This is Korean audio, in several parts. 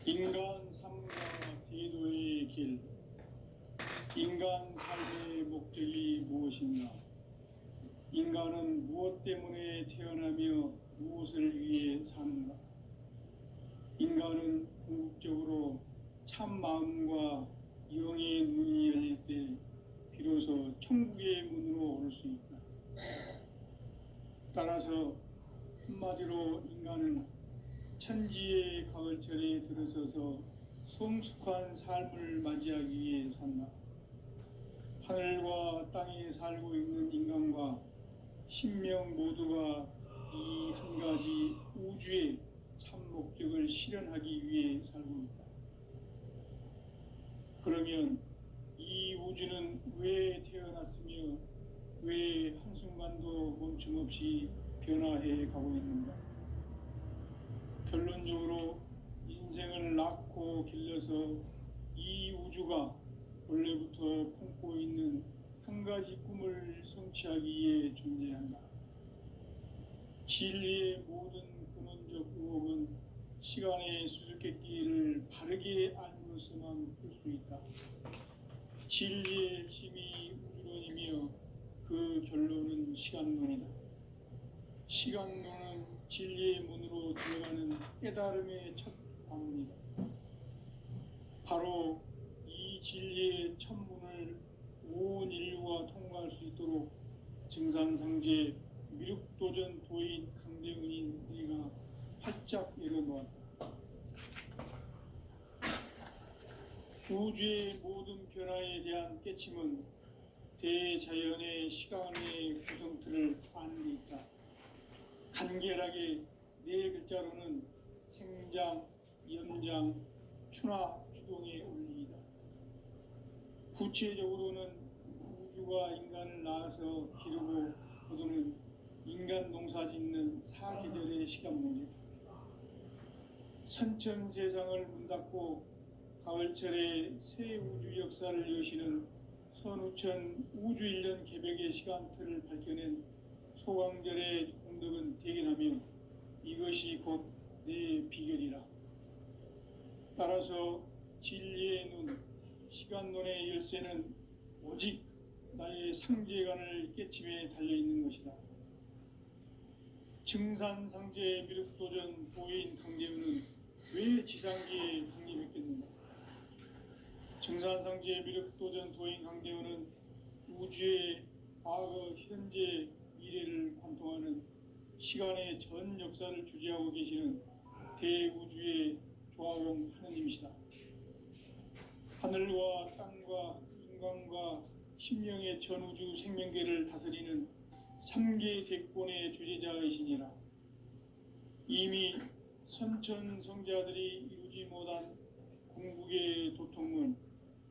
인간 삶과 대도의 길, 인간 삶의 목적이 무엇인가? 인간은 무엇 때문에 태어나며 무엇을 위해 사는가? 인간은 궁극적으로 참 마음과 영의 눈이 열릴 때 비로소 천국의 문으로 오를 수 있다. 따라서 한마디로 인간은 천지의 가을철에 들어서서 성숙한 삶을 맞이하기 위해 산다. 하늘과 땅에 살고 있는 인간과 신명 모두가 이 한 가지 우주의 참 목적을 실현하기 위해 살고 있다. 그러면 이 우주는 왜 태어났으며 왜 한순간도 멈춤없이 변화해 가고 있는가? 결론적으로 인생을 낳고 길러서 이 우주가 원래부터 품고 있는 한 가지 꿈을 성취하기 위해 존재한다. 진리의 모든 근원적 의혹은 시간의 수수께끼를 바르게 알므로서만 풀 수 있다. 진리의 핵심이 우주론이며 그 결론은 시간론이다. 시간론은 진리의 문으로 들어가는 깨달음의 첫 방문이다. 바로 이 진리의 첫 문을 온 인류가 통과할 수 있도록 증산상제 미륵도전 도인 강대훈인 내가 활짝 열어놓았다. 우주의 모든 변화에 대한 깨침은 대자연의 시간의 구성틀을 아는 데 있다. 간결하게 네 글자로는 생장, 연장, 추나 추동의 원리이다. 구체적으로는 우주가 인간을 낳아서 기르고 거두는 인간 농사 짓는 사계절의 시간 문제. 선천 세상을 문 닫고 가을철에 새 우주 역사를 여시는 선우천 우주 1년 개백의 시간틀을 밝혀낸 소강절의 공덕은 대견하며 이것이 곧 내 비결이라. 따라서 진리의 눈, 시간론의 열쇠는 오직 나의 상제관을 깨침에 달려있는 것이다. 증산상제 미륵도전 보인 강대훈은 왜 지상계에 강림했겠는가? 증산상제 미륵도전 도인 강대훈은 우주의 과거, 현재, 미래를 관통하는 시간의 전 역사를 주재하고 계시는 대우주의 조화원 하느님이시다. 하늘과 땅과 인간과 신명의 전우주 생명계를 다스리는 3개 대권의 주재자이시니라. 이미 선천성자들이 이루지 못한 궁극의 도통은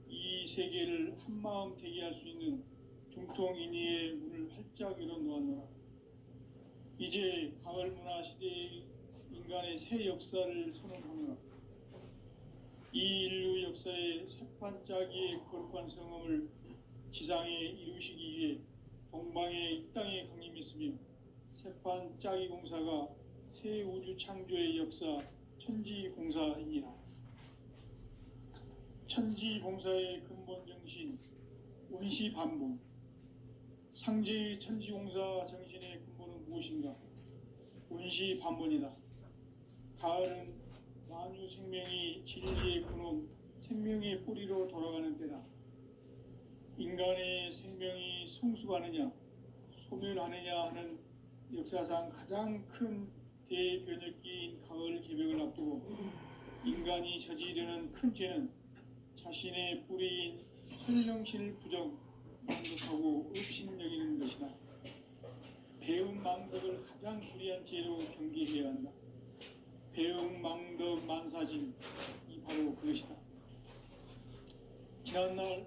이 세계를 한마음 되게 할 수 있는 중통인의의 문을 활짝 열어놓았노라. 이제 가을문화 시대의 인간의 새 역사를 선언하노라. 이 인류 역사의 새판짜기의 거룩한 성험을 지상에 이루시기 위해 동방의 이 땅에 강림했으며 새판짜기 공사가 새 우주 창조의 역사 천지공사이니라. 천지공사의 근본 정신 원시반복. 상제의 천지공사 정신의 근본은 무엇인가? 원시반복이다. 가을은 만유 생명이 진리의 근원, 생명의 뿌리로 돌아가는 때다. 인간의 생명이 성숙하느냐, 소멸하느냐 하는 역사상 가장 큰 대변혁기인 가을 개벽을 앞두고 인간이 저지르는 큰 죄는 자신의 뿌리인 천령실 부정, 망덕하고 업신여기는 것이다. 배움 망덕을 가장 불의한 죄로 경계해야 한다. 배움 망덕 만사진, 이 바로 그것이다. 지난날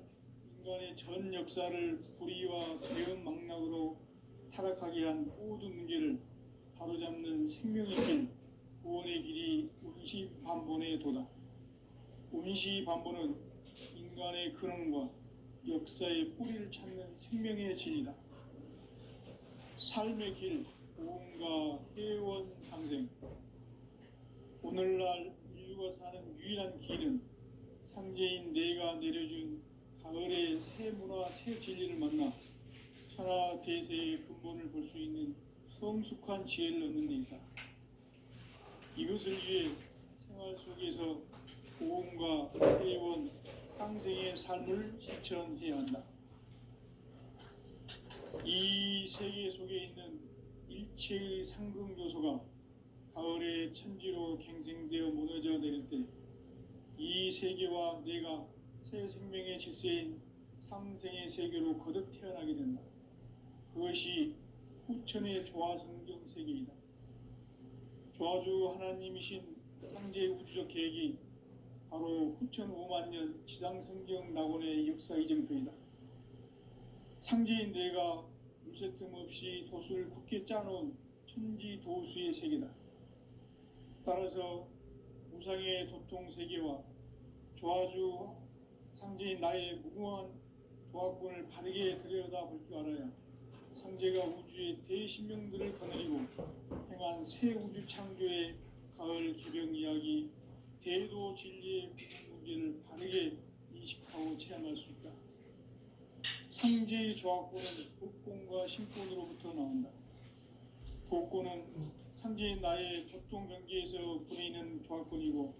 인간의 전 역사를 불의와 배움 망락으로 타락하게 한 모든 문제를 바로잡는 생명의 길, 구원의 길이 운시반본의 도다. 운시반본은 인간의 근원과 역사의 뿌리를 찾는 생명의 진리다. 삶의 길, 보험과 회원 상생. 오늘날 인류 태울주가 사는 유일한 길은 상제인 내가 내려준 가을의 새 문화 새 진리를 만나 천하 대세의 근본을 볼 수 있는 성숙한 지혜를 얻는 데이다. 이것을 위해 생활 속에서 고음과 회원, 상생의 삶을 실천해야 한다. 이 세계 속에 있는 일체의 상극 요소가 가을의 천지로 갱생되어 무너져 내릴 때 이 세계와 내가 새 생명의 질서인 상생의 세계로 거듭 태어나게 된다. 그것이 후천의 조화성경 세계이다. 조화주 하나님이신 상제 우주적 계획이 바로 후천 5만 년 지상성경 낙원의 역사 이정표이다. 상제인 내가 물새 틈 없이 도수를 굳게 짜놓은 천지 도수의 세계다. 따라서 우상의 도통 세계와 조화주 상제인 나의 무궁한 조화권을 바르게 들여다볼 줄 알아야 상제가 우주의 대신명들을 거느리고 행한 새 우주 창조의 가을 개병 이야기 대도 진리의 문제를 바르게 인식하고 체험할 수 있다. 상제의 조화권은 복권과 신권으로부터 나온다. 복권은 상제의 나의 조통 경계에서 보내는 조화권이고,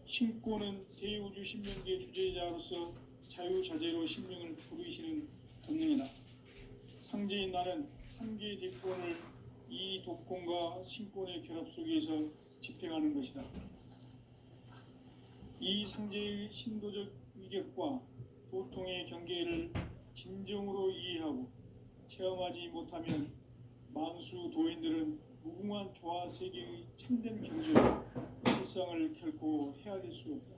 신권은 대우주 신명계 주제자로서 자유자재로 신명을 부르시는 본능이다. 상제인 나는 3개의 대권을 이 독권과 신권의 결합 속에서 집행하는 것이다. 이 상제의 신도적 위격과 도통의 경계를 진정으로 이해하고 체험하지 못하면 만수 도인들은 무궁한 조화 세계의 참된 경제로 일상을 결코 헤아릴 수 없다.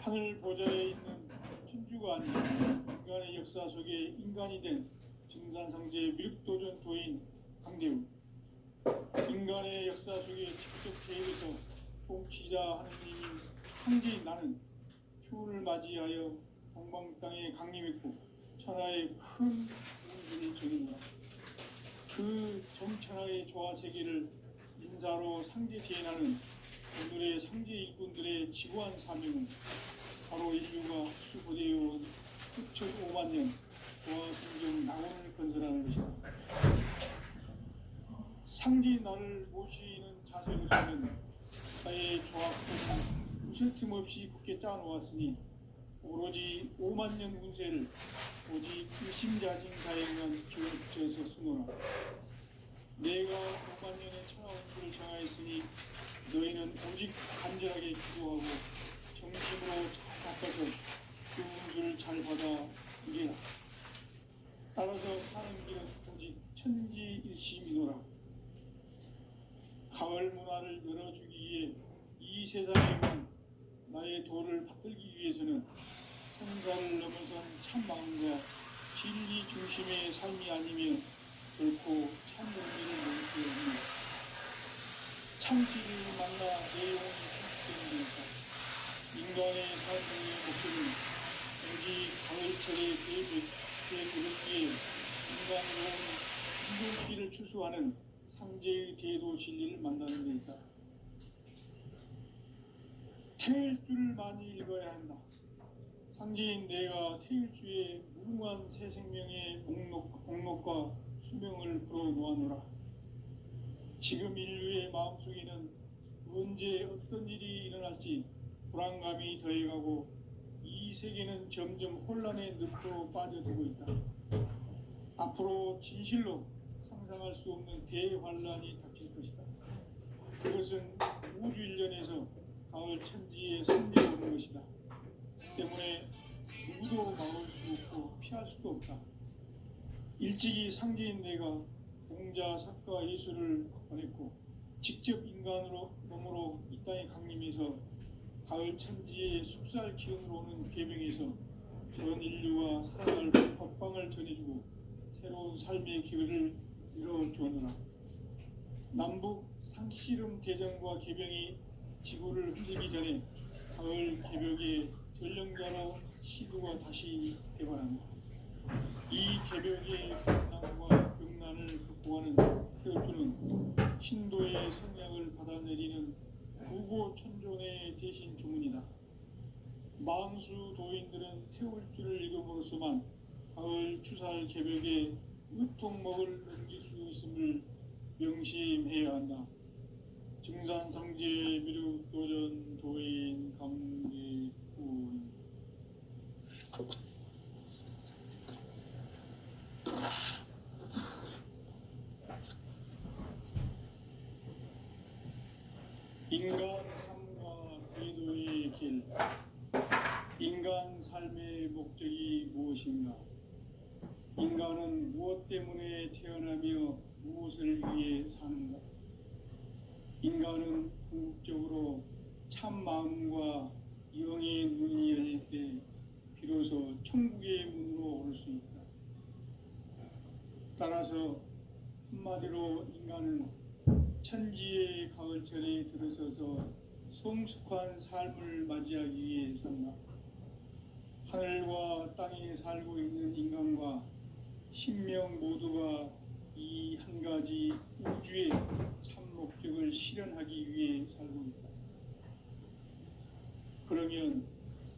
하늘 보좌에 있는 천주가 아닌 인간의 역사 속에 인간이 된 증산상제 미륵도전 도인 강대우, 인간의 역사 속에 직접 개입해서 통치자 하느님인 상제인 나는 추운을 맞이하여 동방 땅에 강림했고 천하의 큰 운기를 전했노라. 그 정천하의 조화 세계를 인사로 상제 제인하는 오늘의 상제 일꾼들의 지구한 사명은 바로 인류가 수고되어온 후천 5만 년 조화 성경 낙원을 건설하는 것이다. 상제인 나를 모시는 자세로서는 나의 조화권을 웃을 틈 없이 굳게 짜놓았으니 오로지 5만 년 운세를 오직 일심자진사에만 기운을 붙여서 쓰노라. 내가 5만 년의 천하 운수를 정하였으니 너희는 오직 간절하게 기도하고 정심으로 잘 닦아서 그 운수를 잘 받아 이겨라. 따라서 사는 길은 오직 천지일심이노라. 가을 문화를 열어주기 위해 이 세상에만 나의 도를 받들기 위해서는 성사를 넘어선 참 마음과 진리 중심의 삶이 아니면 결코 참 의미를 모를 수 없는 참지를 만나 내 영혼이 성숙되는 것이다. 인간의 삶의 목표는 오직 가을철의 대그릇기에 인간으로 인종시를 추수하는 상제의 대도 진리를 만나는 데 있다. 태일주를 많이 읽어야 한다. 상제인 내가 태일주의 무궁한 새 생명의 목록과 수명을 풀어놓아노라. 지금 인류의 마음속에는 언제 어떤 일이 일어날지 불안감이 더해가고 이 세계는 점점 혼란의 늪으로 빠져들고 있다. 앞으로 진실로 상상할 수 없는 대환란이 닥칠 것이다. 그것은 우주 일련에서 가을 천지에 승리하는 것이다. 때문에 누구도 막을 수 없고 피할 수도 없다. 일찍이 상제인 내가 공자, 석가, 예수를 보냈고 직접 인간으로 몸으로 이 땅에 강림해서 가을 천지의 숙살 기운으로 오는 계명에서 전 인류와 살아갈 법방을 전해주고 새로운 삶의 기회를 이뤄주었노라. 남북 상씨름 대전과 계병이 지구를 흔들기 전에 가을 개벽의 전령자로 시도가 다시 되관한다. 이 개벽의 난과 병난을 극복하는 태울주는 신도의 성향을 받아내리는 구고천존의 대신 주문이다. 망수 도인들은 태울 줄을 읽음으로써만 가을 추살 개벽에 으통먹을 넘길 수 있음을 명심해야 한다. 증산상제 미륵도전 도인 강대군. 인간 삶과 궤도의 길. 인간 삶의 목적이 무엇인가? 인간은 무엇 때문에 태어나며 무엇을 위해 사는가? 인간은 궁극적으로 참 마음과 영의 눈이 열릴 때 비로소 천국의 문으로 올 수 있다. 따라서 한마디로 인간은 천지의 가을철에 들어서서 성숙한 삶을 맞이하기 위해 산다. 하늘과 땅에 살고 있는 인간과 신명 모두가 이 한 가지 우주의 참 목적을 실현하기 위해 살고 있다. 그러면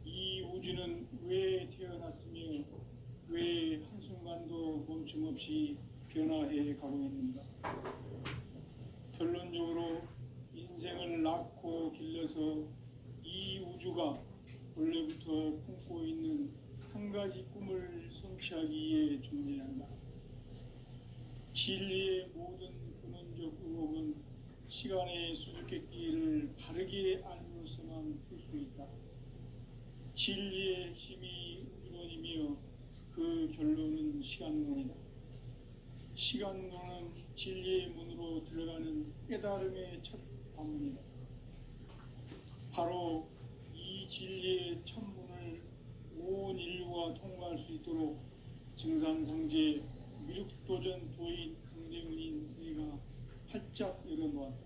이 우주는 왜 태어났으며 왜 한순간도 멈춤없이 변화해 가고 있는가? 결론적으로 인생을 낳고 길러서 이 우주가 원래부터 품고 있는 한 가지 꿈을 성취하기 위해 존재한다. 진리의 모든 근원적 의혹은 시간의 수수께끼를 바르게 알므로서만 풀 수 있다. 진리의 핵심이 우주론이며 그 결론은 시간론이다. 시간론은 진리의 문으로 들어가는 깨달음의 첫 관문이다. 바로 이 진리의 첫 문을 온 인류가 통과할 수 있도록 증산상제 미륵도전 도인 강대문인 내가 활짝 열어놓았다.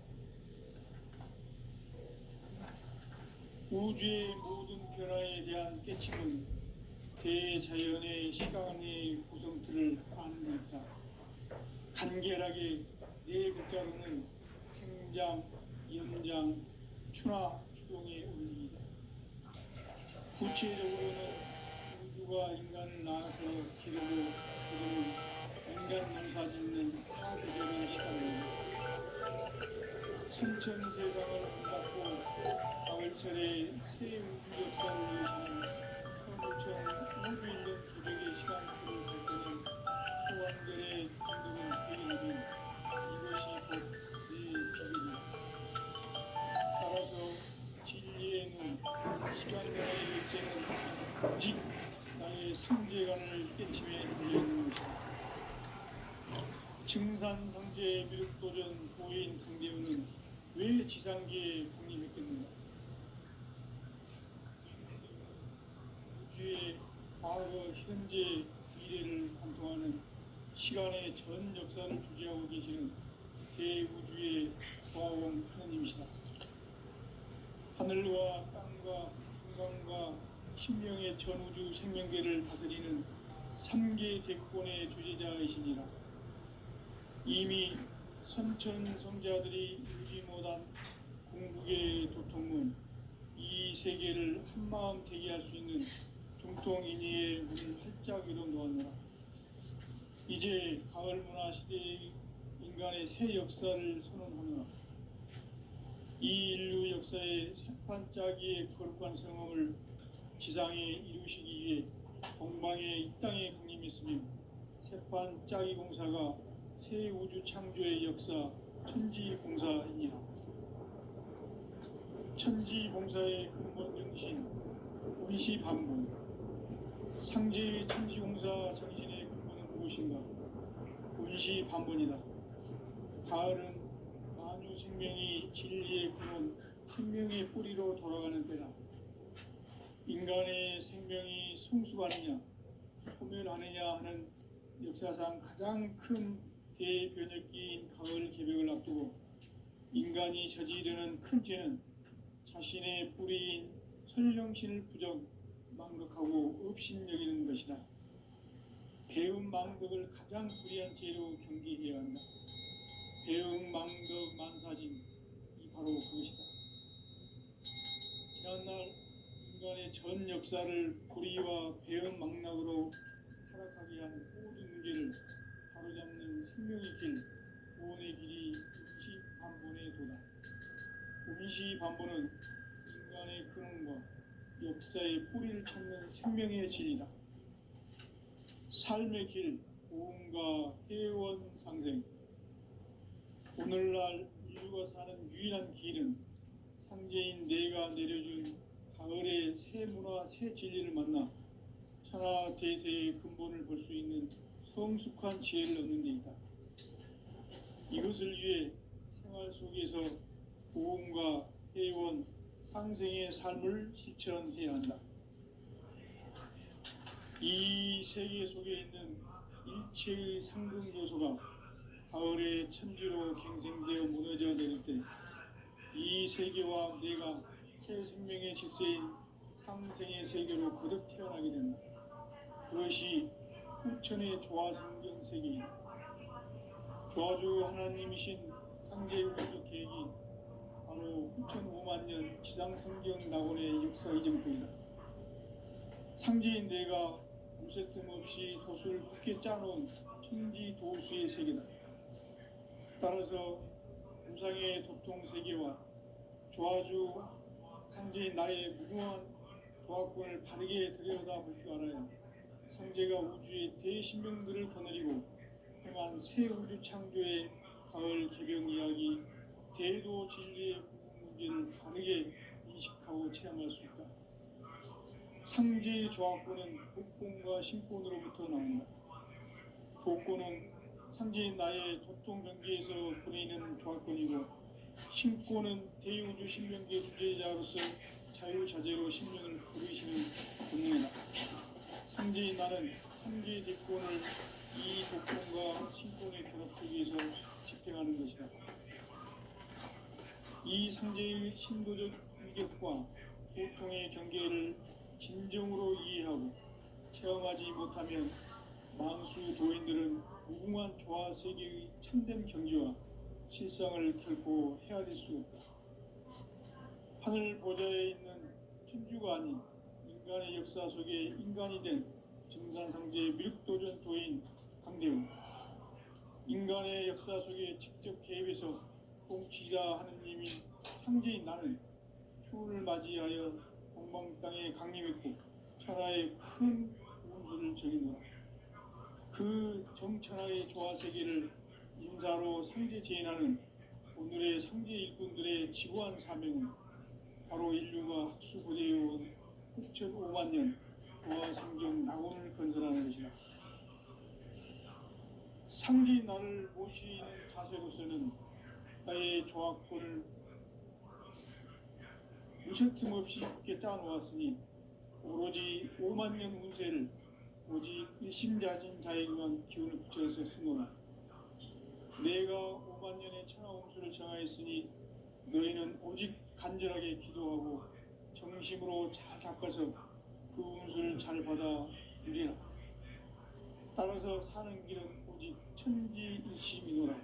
우주의 모든 변화에 대한 깨침은 대자연의 시간의 구성틀을 아는 데 있다. 간결하게 네 글자로는 생장, 연장, 추나 추동의 원리이다. 구체적으로는 우주가 인간을 낳아서 기르고 그들은 인간 농사 짓는 사계절의 시간입니다. 천천 세상을 문닫고 가을철에 새 우주 역사를 여시는 서울천 우주 일년 기백의 시간표를 펼치는 소환절의 감독은 되리라면 이것이 곧 내 비극이다. 따라서 진리의 눈, 시간과의 열쇠는 오직 나의 상제관을 깨침에 달려있는 것이다. 증산상제 미륵도전 도인 강대훈은 왜 지상계에 강림했겠는가? 우주의 과거, 현재, 미래를 관통하는 시간의 전 역사를 주재하고 계시는 대우주의 소화공 하느님이시다. 하늘과 땅과 인간과 신명의 전우주 생명계를 다스리는 3계 대권의 주제자이시니라. 이미 선천성자들이 이루지 못한 궁극의 도통문, 이 세계를 한마음 되게 할 수 있는 중통인의의 문을 활짝 열어놓았노라. 이제 가을 문화 시대의 인간의 새 역사를 선언하노라. 이 인류 역사의 새판짜기의 거룩한 성험을 지상에 이루시기 위해 동방의 이 땅에 강림했으며 새판짜기 공사가 새 우주 창조의 역사 천지봉사이니라. 천지봉사의 근본 정신 의시반복. 상제의 천지공사 정신의 근본은 무엇인가? 의시반복이다. 가을은 만유 생명이 진리의 근원, 생명의 뿌리로 돌아가는 때다. 인간의 생명이 성숙하느냐, 소멸하느냐 하는 역사상 가장 큰 대변혁기인 가을 개벽을 앞두고 인간이 저지르는 큰 죄는 자신의 뿌리인 설령신을 부정, 망각하고 업신여기는 것이다. 배움 망덕을 가장 불의한 죄로 경계해야 한다. 배움 망덕 만사진, 이 바로 그것이다. 인간의 전 역사를 불의와 배은 망락으로 타락하게 한 모든 문제를 바로잡는 생명의 길, 구원의 길이 임시반본에 도다. 임시반본은 인간의 근원과 역사의 뿌리를 찾는 생명의 진리다. 삶의 길, 고음과 회원 상생. 오늘날 인류가 사는 유일한 길은 상제인 내가 내려준 가을의 새 문화, 새 진리를 만나 천하 대세의 근본을 볼 수 있는 성숙한 지혜를 얻는 데 있다. 이것을 위해 생활 속에서 고음과 회원, 상생의 삶을 실천해야 한다. 이 세계 속에 있는 일체의 상금 요소가 가을의 천지로 갱생되어 무너져 내릴 때 이 세계와 내가 새 생명의 질서인 상생의 세계로 거듭 태어나게 된다. 그것이 후천의 조화성경 세계이다. 조화주 하나님이신 상제 우주 계획이 바로 후천 5만 년 지상성경 낙원의 역사 이전부이다. 상제인 내가 무쇠 틈 없이 도수를 굳게 짜놓은 천지 도수의 세계다. 따라서 우상의 도통 세계와 조화주 상제인 나의 무궁한 조화권을 바르게 들여다볼 줄 알아야 상제가 우주의 대신명들을 거느리고 행한 새 우주 창조의 가을 개병 이야기, 대도 진리의 문제를 바르게 인식하고 체험할 수 있다. 상제의 조화권은 복권과 신권으로부터 나온다. 복권은 상제인 나의 도통 경계에서 보내는 조화권이고, 신권은 대우주 신명계 주제자로서 자유자재로 신명을 부르시는 본능이다. 상제인 나는 상제의 대권을 이 복권과 신권의 결합 속에서 집행하는 것이다. 이 상제의 신도적 위격과 고통의 경계를 진정으로 이해하고 체험하지 못하면 만수 도인들은 무궁한 조화 세계의 참된 경지와 실상을 결코 헤아릴 수 없다. 하늘 보좌에 있는 천주가 아닌 인간의 역사 속에 인간이 된 증산상제 미륵도전 도인 강대우, 인간의 역사 속에 직접 개입해서 통치자 하느님인 상제인 나는 추운을 맞이하여 동방 땅에 강림했고 천하의 큰 구원수를 정의노라. 그 정천하의 조화세계를 인사로 상제 제인하는 오늘의 상제 일꾼들의 지구한 사명은 바로 인류가 학수고대해온 후천 5만 년 조화성경 낙원을 건설하는 것이다. 상제인 나를 모시는 자세로서는 나의 조화권을 무쇠 틈 없이 굳게 짜놓았으니 오로지 5만 년 운세를 오직 일심자진 자에게만 기운을 붙여서 쓰노라. 내가 5만 년의 천하 운수를 정하였으니 너희는 오직 간절하게 기도하고 정심으로 잘 닦아서 그 운수를 잘 받아 누리라. 따라서 사는 길은 오직 천지일심이노라.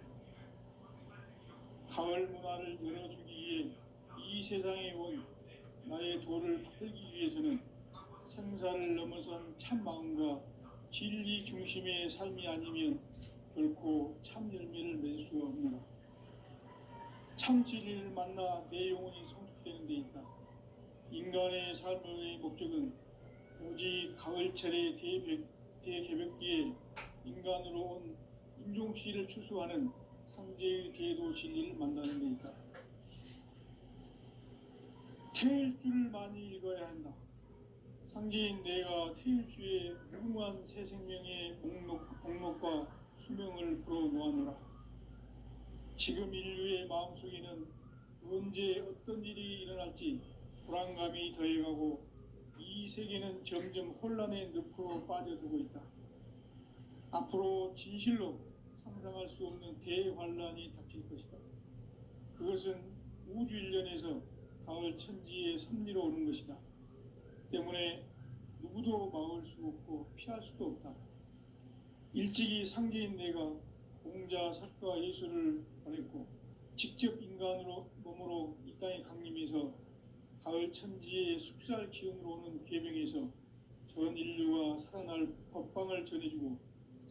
가을 문화를 열어주기 위해 이 세상에 온 나의 도를 받들기 위해서는 생사를 넘어선 참 마음과 진리 중심의 삶이 아니면 결코 참 열매를 맺을 수가 없노라. 참 진리를 만나 내 영혼이 성숙되는 데 있다. 인간의 삶의 목적은 오직 가을철의 대개벽기에 인간으로 온 인종시를 추수하는 상제의 대도 진리를 만나는 데 있다. 태일주를 많이 읽어야 한다. 상제인 내가 태일주의 무궁한 새 생명의 목록과 수명을 불어놓아노라. 지금 인류의 마음속에는 언제 어떤 일이 일어날지 불안감이 더해가고 이 세계는 점점 혼란의 늪으로 빠져들고 있다. 앞으로 진실로 상상할 수 없는 대환란이 닥칠 것이다. 그것은 우주 일련에서 가을 천지의 섭리로 오는 것이다. 때문에 누구도 막을 수 없고 피할 수도 없다. 일찍이 상제인 내가 공자, 석가, 예수를 보냈고 직접 인간으로 몸으로 이 땅에 강림해서 가을 천지의 숲살 기운으로 오는 계병에서 전 인류가 살아날 법방을 전해주고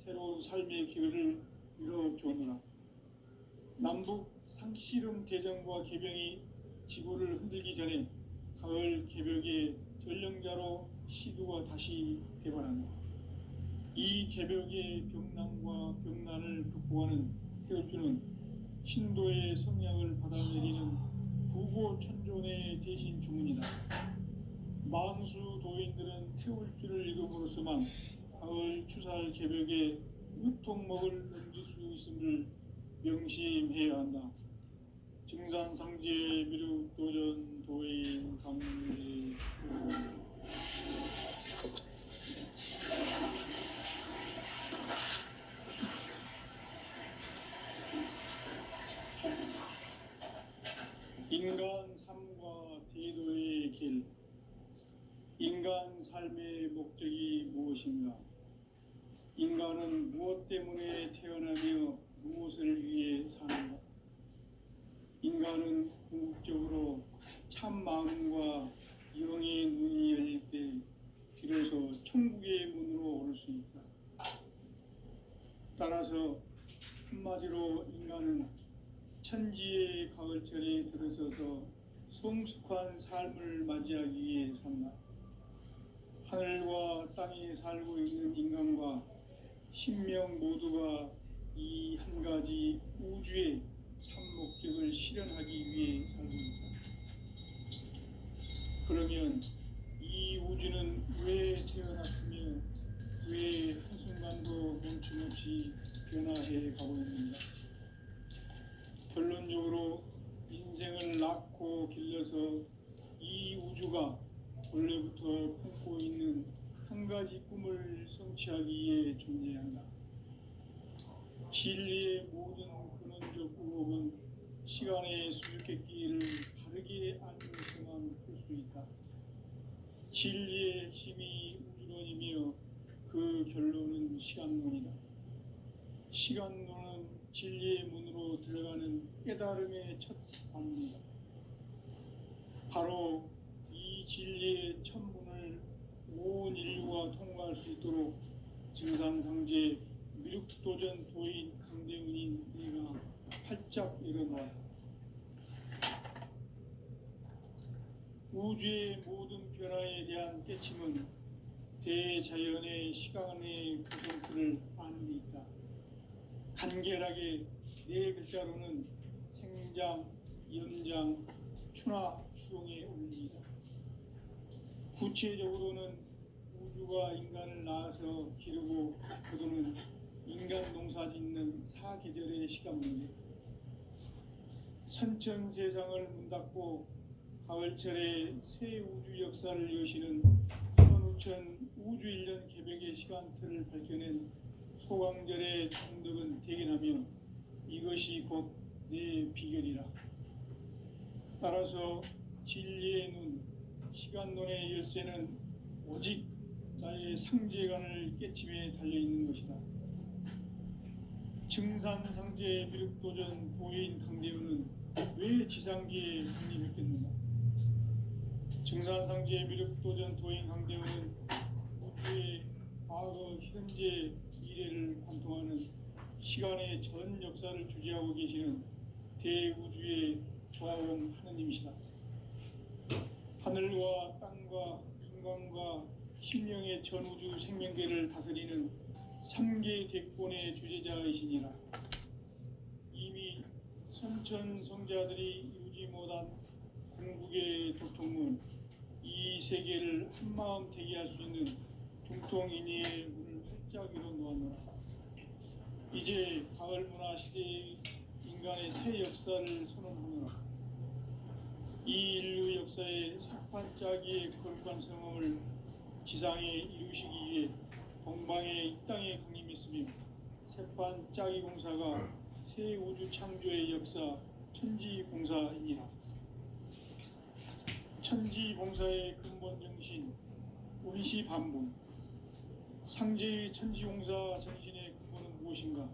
새로운 삶의 기회를 열어주느라. 남북 상씨름 대전과 계병이 지구를 흔들기 전에 가을 개벽의 전령자로 시두가 다시 대발한다. 이 개벽의 병난과 병난을 극복하는 태울주는 신도의 성량을 받아내리는 부고천존의 대신 주문이다. 만수 도인들은 태울주를 읽음으로써만 가을 추살 개벽의 무통목을 넘길 수 있음을 명심해야 한다. 증산상제 미륵도전 도인 강례 인간 삶과 대도의 길. 인간 삶의 목적이 무엇인가? 인간은 무엇 때문에 태어나며 무엇을 위해 사는가? 인간은 궁극적으로 참 마음과 영의 눈이 열릴 때 비로소 천국의 문으로 오를 수 있다. 따라서 한마디로 인간은 천지의 가을철에 들어서서 성숙한 삶을 맞이하기 위해 산다. 하늘과 땅에 살고 있는 인간과 신명 모두가 이 한 가지 우주의 참 목적을 실현하기 위해 살고 있다. 그러면 이 우주는 왜 태어났으며 왜 한순간도 멈춤없이 변화해 가고 있는가? 결론적으로 인생을 낳고 길러서 이 우주가 원래부터 품고 있는 한 가지 꿈을 성취하기 위해 존재한다. 진리의 모든 근원적 의혹은 시간의 수수께끼를 바르게 알면서만 풀 수 있다. 진리의 핵심이 우주론이며 그 결론은 시간론이다. 시간론은 진리의 문으로 들어가는 깨달음의 첫 관문이다. 바로 이 진리의 첫 문을 온 인류가 통과할 수 있도록 증산상제 미륵도전 도인 강대훈인 내가 활짝 열어놓았다. 우주의 모든 변화에 대한 깨침은 대자연의 시간의 구성틀을 아는 데 있다. 간결하게 네 글자로는 생장, 연장, 추나 추동의 원리이다. 구체적으로는 우주가 인간을 낳아서 기르고 거두는 인간 농사 짓는 사계절의 시간 문제. 선천 세상을 문 닫고 가을철에 새 우주 역사를 여시는 현우천 우주 1년 개벽의 시간틀을 밝혀낸 소강절의 정덕은 대견하며 이것이 곧 내 비결이라. 따라서 진리의 눈, 시간론의 열쇠는 오직 나의 상제관을 깨침에 달려있는 것이다. 증산상제 미륵도전 도인 강대훈은 왜 지상기에 확립했겠는가? 증산상제 미륵도전 도인 강대훈은 우주의 과거, 현재, 미래를 관통하는 시간의 전 역사를 주재하고 계시는 대우주의 조화원 하느님이시다. 하늘과 땅과 인간과 심령의 전우주 생명계를 다스리는 3계 대권의 주재자이시니라. 이미 선천 성자들이 이루지 못한 궁극의 독통문, 이 세계를 한마음 되게 할 수 있는 중통인의의 문을 활짝 열어놓았노라. 이제 가을 문화 시대의 인간의 새 역사를 선언하노라. 이 인류 역사의 색반짝이의 거룩한 성험을 지상에 이루시기 위해 동방에 이 땅에 강림했으며 색반짝이 공사가 새 우주 창조의 역사 천지봉사이니라. 천지봉사의 근본 정신 운시반분. 상제의 천지봉사 정신의 근본은 무엇인가?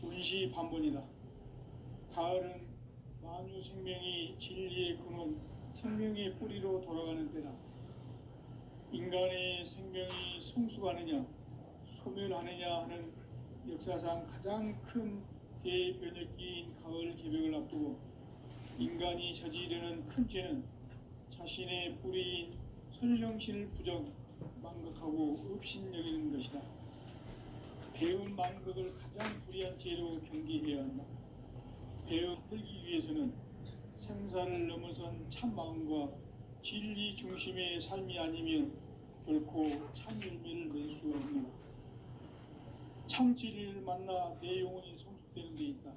운시반분이다. 가을은 만유 생명이 진리의 근원 생명의 뿌리로 돌아가는 때다. 인간의 생명이 성숙하느냐 소멸하느냐 하는 역사상 가장 큰 대변혁기인 가을 개벽을 앞두고 인간이 저지르는 큰 죄는 자신의 뿌리인 선령신을 부정 망각하고 업신여기는 것이다. 배운 망각을 가장 불의한 죄로 경계해야 한다. 배움 받들기 위해서는 생사를 넘어선 참 마음과 진리 중심의 삶이 아니면 결코 참 열매를 낼 수 없노라. 참 진리를 만나 내 영혼이 성숙되는 데 있다.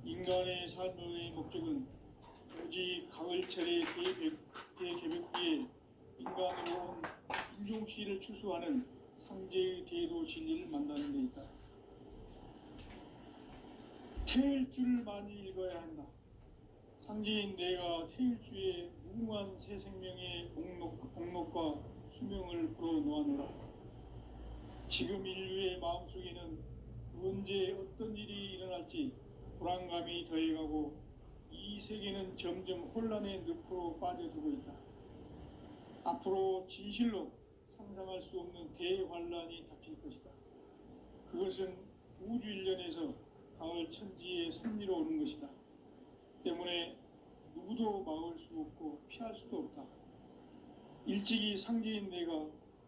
인간의 삶의 목적은 오직 가을철의 대개벽기에 인간으로 온 인종시를 추수하는 상제의 대도 진리를 만나는 데 있다. 태일주를 많이 읽어야 한다. 상제인 내가 태일주의 무궁한 새 생명의 목록과 수명을 불어놓아노라. 지금 인류의 마음속에는 언제 어떤 일이 일어날지 불안감이 더해가고 이 세계는 점점 혼란의 늪으로 빠져들고 있다. 앞으로 진실로 상상할 수 없는 대환란이 닥칠 것이다. 그것은 우주 일련에서 가을 천지의 섭리로 오는 것이다. 때문에 누구도 막을 수 없고 피할 수도 없다. 일찍이 상제인 내가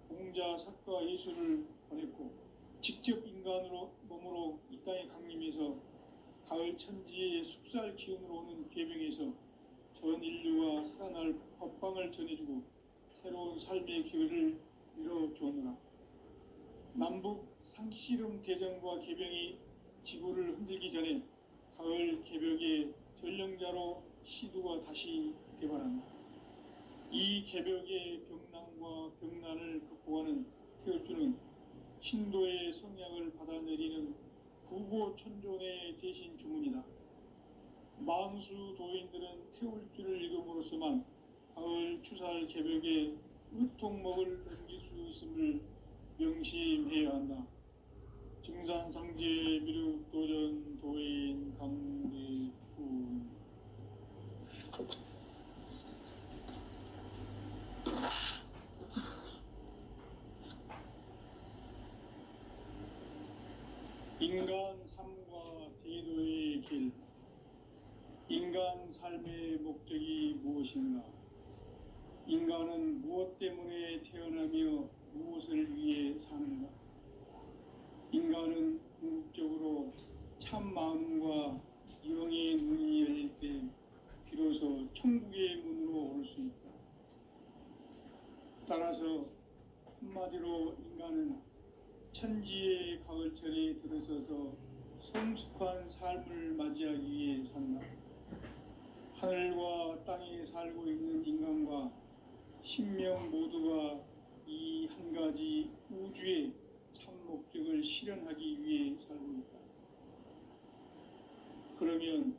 공자, 석가, 예수를 보냈고 직접 인간으로 몸으로 이 땅에 강림해서 가을 천지의 숲살 기운으로 오는 계병에서 전 인류가 살아날 법방을 전해주고 새로운 삶의 기회를 열어주었노라. 남북 상씨름 대전과 계병이 지구를 흔들기 전에 가을 개벽의 전령자로 시두가 다시 개발한다. 이 개벽의 병난과 병난을 극복하는 태울주는 신도의 성약을 받아내리는 부고천존의 대신 주문이다. 만수 도인들은 태울주를 읽음으로써만 가을 추살 개벽의 의통목을 넘길 수 있음을 명심해야 한다. 증산상제 미륵도전 도인 강대훈. 인간 삶과 대도의 길. 인간 삶의 목적이 무엇인가? 인간은 무엇 때문에 태어나며 무엇을 위해 사는가? 인간은 궁극적으로 참 마음과 영의 눈이 열릴 때 비로소 천국의 문으로 오를 수 있다. 따라서 한마디로 인간은 천지의 가을철에 들어서서 성숙한 삶을 맞이하기 위해 산다. 하늘과 땅에 살고 있는 인간과 신명 모두가 이 한 가지 우주의 참 목적을 실현하기 위해 살고 있다. 그러면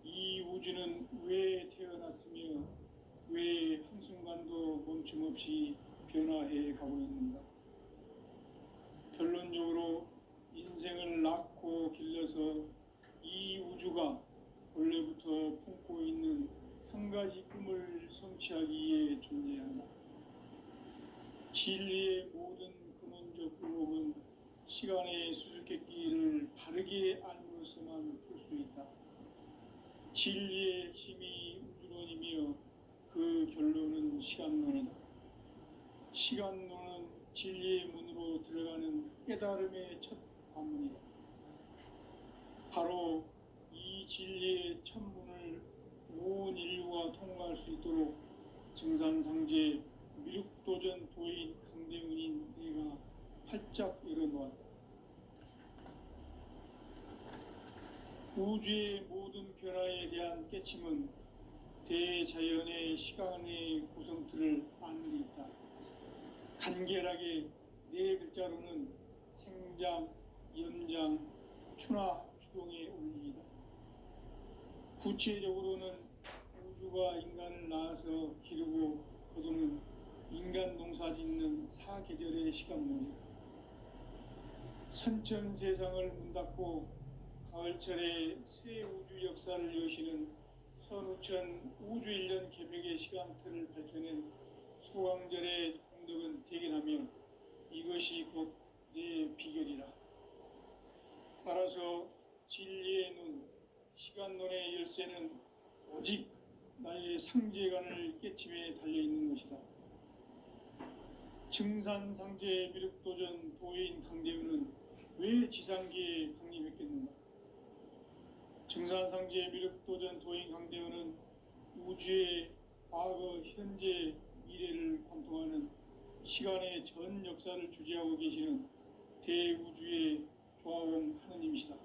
이 우주는 왜 태어났으며 왜 한순간도 멈춤없이 변화해 가고 있는가? 결론적으로 인생을 낳고 길러서 이 우주가 원래부터 품고 있는 한 가지 꿈을 성취하기 위해 존재한다. 진리의 모든 근원적 의혹은 시간의 수수께끼를 바르게 알므로서만 풀 수 있다. 진리의 핵심이 우주론이며 그 결론은 시간론이다. 시간론은 진리의 문으로 들어가는 깨달음의 첫 관문이다. 바로 이 진리의 첫 문을 온 인류가 통과할 수 있도록 증산상제 미륵도전 도인 강대훈인 내가 활짝 열어놓았다. 우주의 모든 변화에 대한 깨침은 대자연의 시간의 구성틀을 아는 데 있다. 간결하게 네 글자로는 생장, 연장, 추나 추동의 원리이다. 구체적으로는 우주가 인간을 낳아서 기르고 거두는 인간 농사 짓는 사계절의 시간문이다. 선천 세상을 문 닫고 가을철에 새 우주 역사를 여시는 선우천 우주일련 개벽의 시간틀을 밝혀낸 소강절의 공덕은 대견하며 이것이 곧 내 비결이라. 따라서 진리의 눈, 시간론의 열쇠는 오직 나의 상제관을 깨침에 달려있는 것이다. 증산상제 미륵도전 도인 강대우는 왜 지상기에 강림했겠는가? 증산상제 미륵도전 도인 강대우는 우주의 과거, 현재, 미래를 관통하는 시간의 전 역사를 주재하고 계시는 대우주의 조화원 하느님이시다.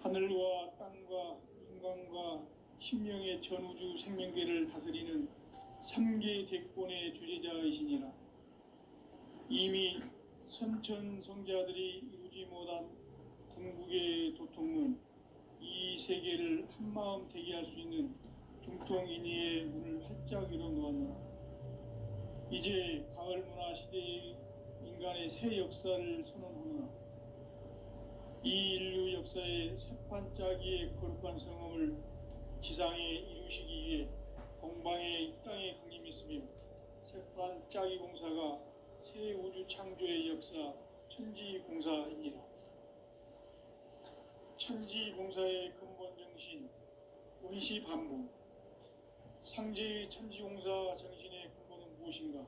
하늘과 땅과 인간과 신명의 전우주 생명계를 다스리는 3개 대권의 주재자이시니라. 이미 선천성자들이 이루지 못한 궁극의 도통문, 이 세계를 한마음 되게 할 수 있는 중통인의의 문을 활짝 열어놓았노라. 이제 가을 문화 시대의 인간의 새 역사를 선언하노라. 이 인류 역사의 새판짜기의 거룩한 성험을 지상에 이루시기 위해 동방의 이 땅에 강림했으며 새판짜기 공사가 새 우주 창조의 역사 천지공사이니라. 천지공사의 근본 정신 의시반복. 상제의 천지공사 정신의 근본은 무엇인가?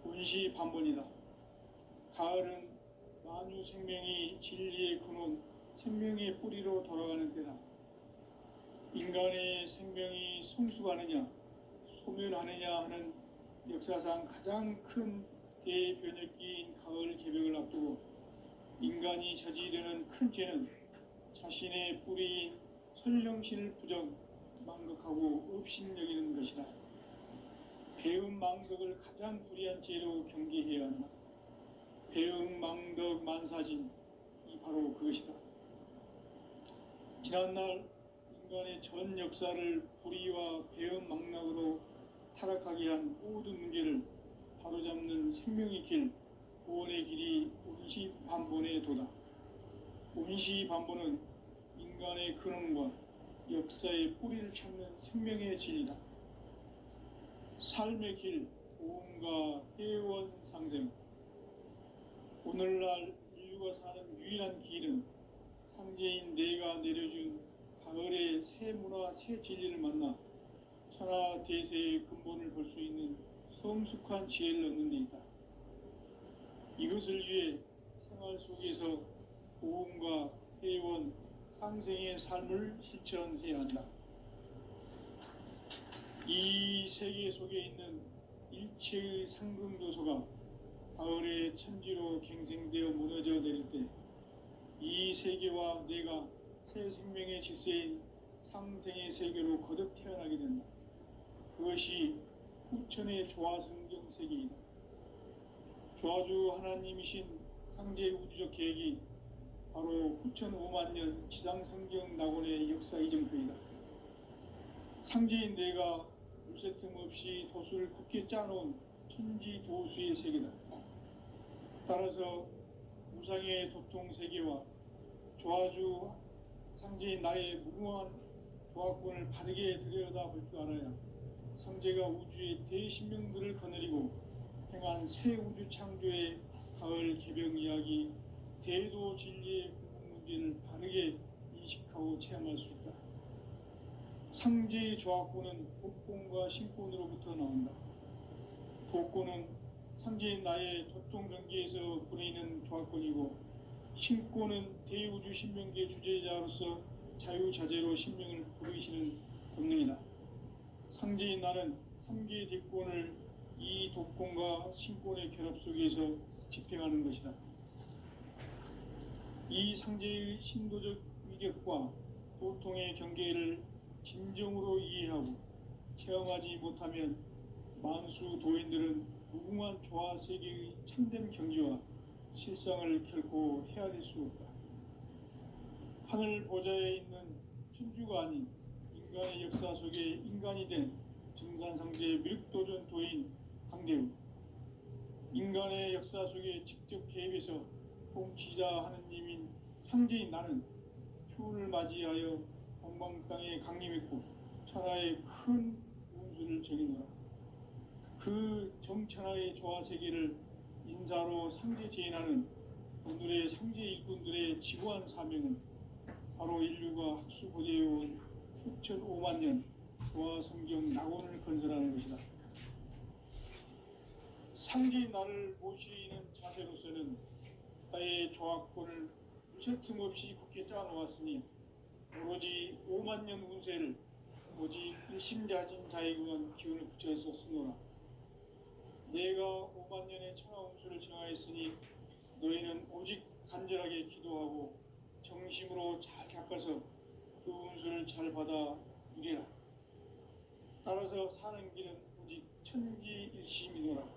의시반복이다. 가을은 만유 생명이 진리의 근원, 생명의 뿌리로 돌아가는 때다. 인간의 생명이 성숙하느냐, 소멸하느냐 하는 역사상 가장 큰 대변혁기인 가을 개벽을 앞두고 인간이 저지르는 큰 죄는 자신의 뿌리인 설령신을 부정, 망극하고 업신여기는 것이다. 배음 망덕을 가장 불의한 죄로 경계해야 한다. 배음 망덕 만사진이 바로 그것이다. 지난날 인간의 전 역사를 불의와 배음 망락으로 타락하게 한 모든 문제를 바로잡는 생명의 길, 구원의 길이 온시반본의 도다. 온시반본은 인간의 근원과 역사의 뿌리를 찾는 생명의 진리다. 삶의 길, 보험과 회원 상생. 오늘날 인류가 사는 유일한 길은 상제인 내가 내려준 가을의 새 문화, 새 진리를 만나 천하 대세의 근본을 볼 수 있는 성숙한 지혜를 얻는 데 있다. 이것을 위해 생활 속에서 보험과 회원, 상생의 삶을 실천해야 한다. 이 세계 속에 있는 일체의 상승조소가 가을의 천지로 갱생되어 무너져 내릴 때 이 세계와 내가 새 생명의 질서인 상생의 세계로 거듭 태어나게 된다. 그것이 후천의 조화성경 세계이다. 조화주 하나님이신 상제 우주적 계획이 바로 후천 5만년 지상성경 낙원의 역사 이정표이다. 상제인 내가 물새틈 없이 도수를 굳게 짜놓은 천지 도수의 세계다. 따라서 무상의 도통 세계와 조화주 상제인 나의 무궁한 조화권을 바르게 들여다볼 줄 알아야 상제가 우주의 대신명들을 거느리고 행한 새 우주 창조의 가을 개벽 이야기, 대도 진리의 궁극 문제를 바르게 인식하고 체험할 수 있다. 상제의 조화권은 도권과 신권으로부터 나온다. 도권은 상제인 나의 도통 경계에서 보내는 조화권이고, 신권은 대우주 신명계 주제자로서 자유자재로 신명을 부르시는 권능이다. 상제인 나는 3개 대권을 이 도권과 신권의 결합 속에서 집행하는 것이다. 이 상제의 신도적 위격과 도통의 경계를 진정으로 이해하고 체험하지 못하면 만수 도인들은 무궁한 조화 세계의 참된 경지와 실상을 결코 헤아릴 수 없다. 하늘 보좌에 있는 천주가 아닌 인간의 역사 속에 인간이 된 증산상제 미륵도전 도인 강대우. 인간의 역사 속에 직접 개입해서 통치자 하느님인 상제인 나는 추운을 맞이하여 동방 땅에 강림했고 천하의 큰 운수를 정해노라. 그 정천하의 조화세계를 인사로 상제 제인하는 오늘의 상제 일꾼들의 지구한 사명은 바로 인류가 학수고대해온 6,500만 년 조화성경 낙원을 건설하는 것이다. 상제의 나를 모시는 자세로서는 나의 조화권을 무쇠 틈없이 굳게 짜놓았으니 오로지 5만 년 운세를 오직 일심자진 자에게만 기운을 붙여서 쓰노라. 내가 5만 년의 천하 운수를 정하였으니 너희는 오직 간절하게 기도하고 정심으로 잘 닦아서 그 운수를 잘 받아 누리라. 따라서 사는 길은 오직 천지일심이노라.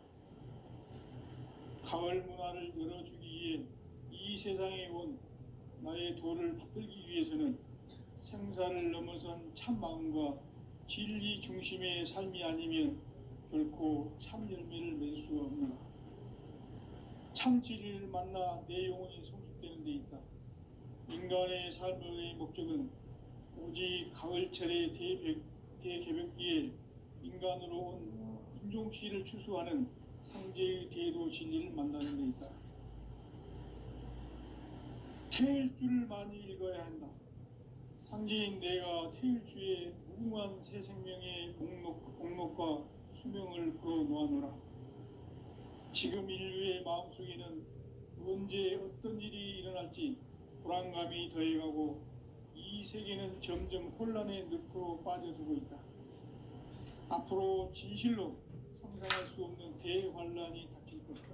가을 문화를 열어주기 위해 이 세상에 온 나의 도를 받들기 위해서는 생사를 넘어선 참 마음과 진리 중심의 삶이 아니면 결코 참 열매를 맺을 수가 없노라. 참 진리를 만나 내 영혼이 성숙되는 데 있다. 인간의 삶의 목적은 오직 가을철의 대개벽기에 인간으로 온 인종시를 추수하는 상제의 대도 진리를 만나는 데 있다. 태일주를 많이 읽어야 한다. 상제인 내가 태일주의 무궁한 새 생명의 목록과 수명을 풀어 놓아노라. 지금 인류의 마음속에는 언제 어떤 일이 일어날지 불안감이 더해가고 이 세계는 점점 혼란의 늪으로 빠져들고 있다. 앞으로 진실로 상상할 수 없는 대환란이 닥칠 것이다.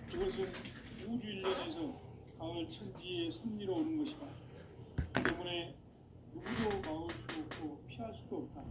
그것은 우주 일련에서 가을 천지의 섭리로 오는 것이다. 때문에 누구도 막을 수 없고 피할 수도 없다.